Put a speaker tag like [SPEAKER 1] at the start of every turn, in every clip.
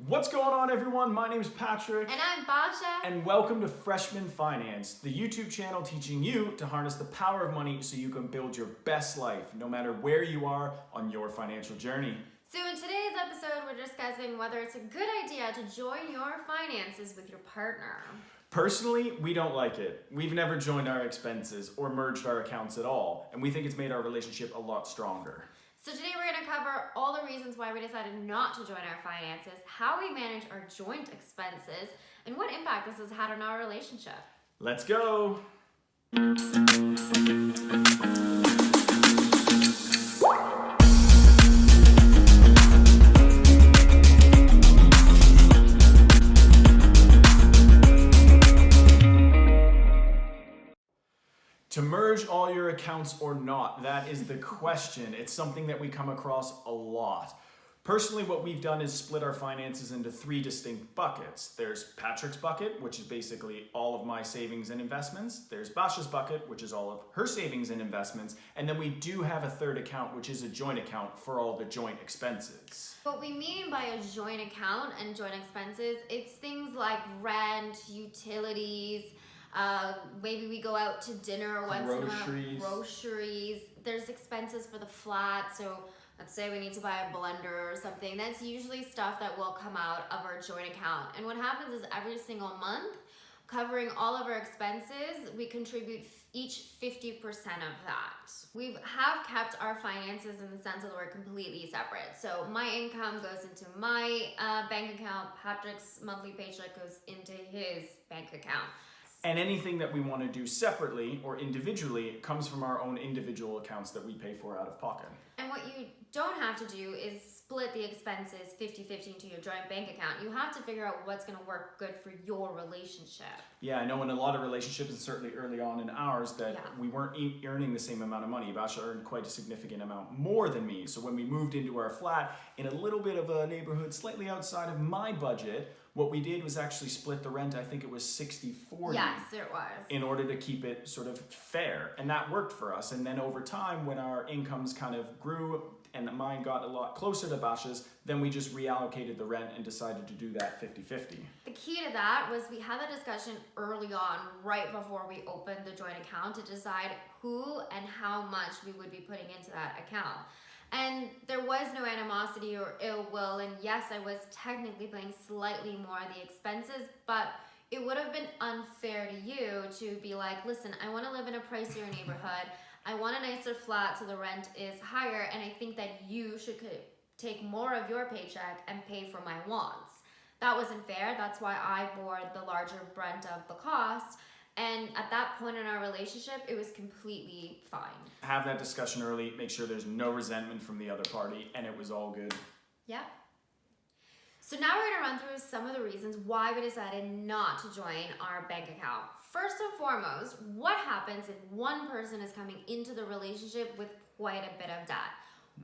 [SPEAKER 1] What's going on, everyone? My name is Patrick.
[SPEAKER 2] And I'm Basha.
[SPEAKER 1] And welcome to Freshman Finance, the YouTube channel teaching you to harness the power of money so you can build your best life, no matter where you are on your financial journey.
[SPEAKER 2] So in today's episode, we're discussing whether it's a good idea to join your finances with your partner.
[SPEAKER 1] Personally, we don't like it. We've never joined our expenses or merged our accounts at all, and we think it's made our relationship a lot stronger.
[SPEAKER 2] So today we're going to cover all the reasons why we decided not to join our finances, how we manage our joint expenses, and what impact this has had on our relationship.
[SPEAKER 1] Let's go! To merge all your accounts or not, that is the question. It's something that we come across a lot. Personally, what we've done is split our finances into three distinct buckets. There's Patrick's bucket, which is basically all of my savings and investments. There's Basha's bucket, which is all of her savings and investments. And then we do have a third account, which is a joint account for all the joint expenses.
[SPEAKER 2] What we mean by a joint account and joint expenses, it's things like rent, utilities, maybe we go out to dinner once in a while. Groceries. There's expenses for the flat. So let's say we need to buy a blender or something. That's usually stuff that will come out of our joint account. And what happens is every single month, covering all of our expenses, we contribute each 50% of that. We have kept our finances in the sense that we're completely separate. So my income goes into my bank account. Patrick's monthly paycheck goes into his bank account.
[SPEAKER 1] And anything that we want to do separately or individually comes from our own individual accounts that we pay for out of pocket.
[SPEAKER 2] And what you don't have to do is split the expenses 50-50 into your joint bank account. You have to figure out what's going to work good for your relationship.
[SPEAKER 1] Yeah, I know in a lot of relationships, and certainly early on in ours, that we weren't earning the same amount of money. Basha earned quite a significant amount more than me. So when we moved into our flat in a little bit of a neighborhood slightly outside of my budget, what we did was actually split the rent. I think it was 60-40.
[SPEAKER 2] Yes, it was.
[SPEAKER 1] In order to keep it sort of fair. And that worked for us. And then over time, when our incomes kind of grew and mine got a lot closer to Basha's, then we just reallocated the rent and decided to do that 50-50.
[SPEAKER 2] The key to that was we had a discussion early on, right before we opened the joint account, to decide who and how much we would be putting into that account. And there was no animosity or ill will, and yes, I was technically paying slightly more of the expenses, but it would have been unfair to you to be like, listen, I want to live in a pricier neighborhood, I want a nicer flat so the rent is higher, and I think that you should take more of your paycheck and pay for my wants. That wasn't fair. That's why I bore the larger brunt of the cost. And at that point in our relationship, it was completely fine.
[SPEAKER 1] Have that discussion early, make sure there's no resentment from the other party, and it was all good.
[SPEAKER 2] Yeah. So now we're gonna run through some of the reasons why we decided not to join our bank account. First and foremost, what happens if one person is coming into the relationship with quite a bit of debt?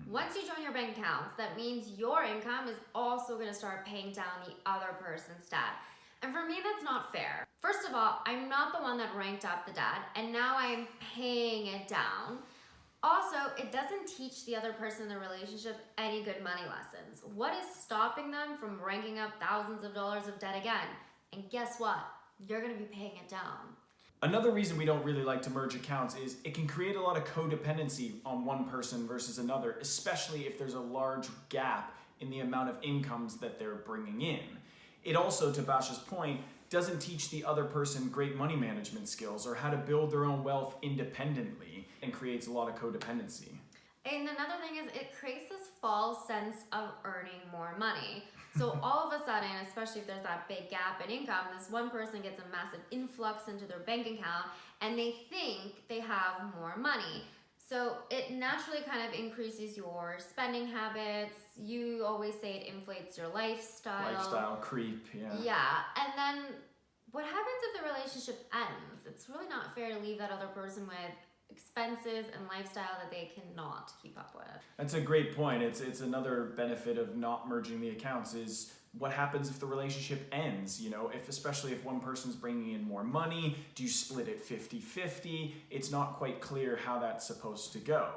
[SPEAKER 2] Once you join your bank accounts, that means your income is also gonna start paying down the other person's debt. And for me, that's not fair. First of all, I'm not the one that ranked up the debt, and now I'm paying it down. Also, it doesn't teach the other person in the relationship any good money lessons. What is stopping them from ranking up thousands of dollars of debt again? And guess what? You're gonna be paying it down.
[SPEAKER 1] Another reason we don't really like to merge accounts is it can create a lot of codependency on one person versus another, especially if there's a large gap in the amount of incomes that they're bringing in. It also, to Basha's point, doesn't teach the other person great money management skills or how to build their own wealth independently, and creates a lot of codependency.
[SPEAKER 2] And another thing is it creates this false sense of earning more money. So all of a sudden, especially if there's that big gap in income, this one person gets a massive influx into their bank account and they think they have more money. So it naturally kind of increases your spending habits. You always say it inflates your lifestyle.
[SPEAKER 1] Lifestyle creep, yeah.
[SPEAKER 2] Yeah, and then what happens if the relationship ends? It's really not fair to leave that other person with expenses and lifestyle that they cannot keep up with.
[SPEAKER 1] That's a great point. It's another benefit of not merging the accounts is what happens if the relationship ends? You know, especially if one person's bringing in more money, do you split it 50-50? It's not quite clear how that's supposed to go.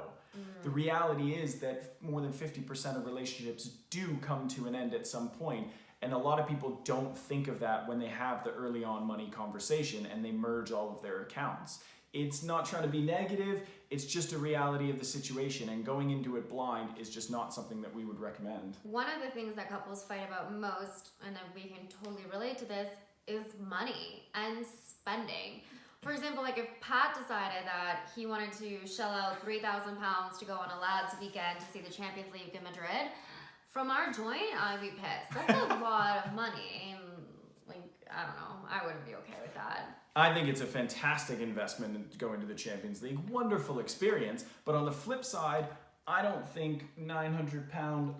[SPEAKER 1] The reality is that more than 50% of relationships do come to an end at some point, And a lot of people don't think of that when they have the early on money conversation and they merge all of their accounts. It's not trying to be negative, it's just a reality of the situation, and going into it blind is just not something that we would recommend.
[SPEAKER 2] One of the things that couples fight about most, and we can totally relate to this, is money and spending. For example, like if Pat decided that he wanted to shell out £3,000 to go on a lads weekend to see the Champions League in Madrid, from our joint, I'd be pissed. That's a lot of money. And I don't know, I wouldn't be okay with that.
[SPEAKER 1] I think it's a fantastic investment to go into the Champions League. Wonderful experience. But on the flip side, I don't think £900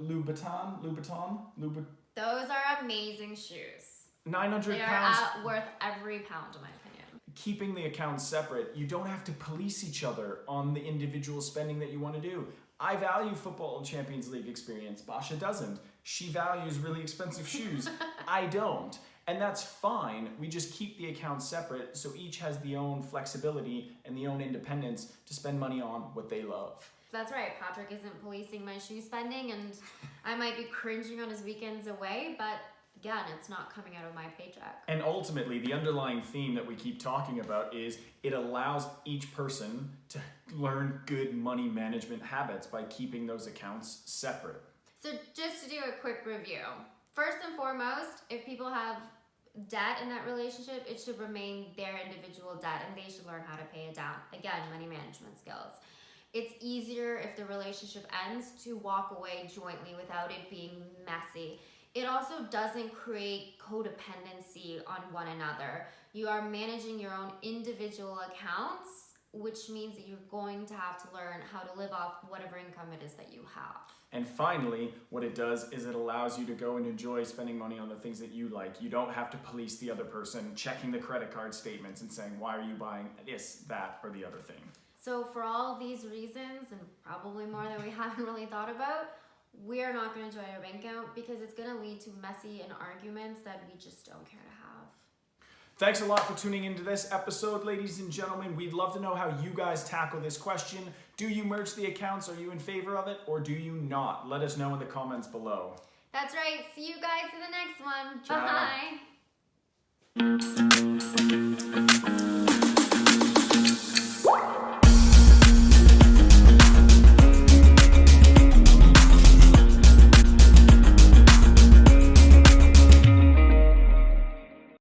[SPEAKER 1] Louboutin.
[SPEAKER 2] Those are amazing shoes.
[SPEAKER 1] £900.
[SPEAKER 2] They are worth every pound, in my opinion.
[SPEAKER 1] Keeping the accounts separate, you don't have to police each other on the individual spending that you want to do. I value football and Champions League experience. Basha doesn't. She values really expensive shoes. I don't. And that's fine. We just keep the accounts separate so each has the own flexibility and the own independence to spend money on what they love.
[SPEAKER 2] That's right. Patrick isn't policing my shoe spending, and I might be cringing on his weekends away, but again, it's not coming out of my paycheck.
[SPEAKER 1] And ultimately, the underlying theme that we keep talking about is it allows each person to learn good money management habits by keeping those accounts separate.
[SPEAKER 2] So just to do a quick review. First and foremost, if people have debt in that relationship, it should remain their individual debt and they should learn how to pay it down. Again, money management skills. It's easier if the relationship ends to walk away jointly without it being messy. It also doesn't create codependency on one another. You are managing your own individual accounts, which means that you're going to have to learn how to live off whatever income it is that you have.
[SPEAKER 1] And finally, what it does is it allows you to go and enjoy spending money on the things that you like. You don't have to police the other person, checking the credit card statements and saying, why are you buying this, that, or the other thing?
[SPEAKER 2] So for all these reasons, and probably more that we haven't really thought about, we are not going to join our bank account because it's going to lead to messy and arguments that we just don't care to have.
[SPEAKER 1] Thanks a lot for tuning into this episode, ladies and gentlemen. We'd love to know how you guys tackle this question. Do you merge the accounts? Are you in favor of it, or do you not? Let us know in the comments below.
[SPEAKER 2] That's right. See you guys in the next one.
[SPEAKER 1] Ciao.
[SPEAKER 2] Bye.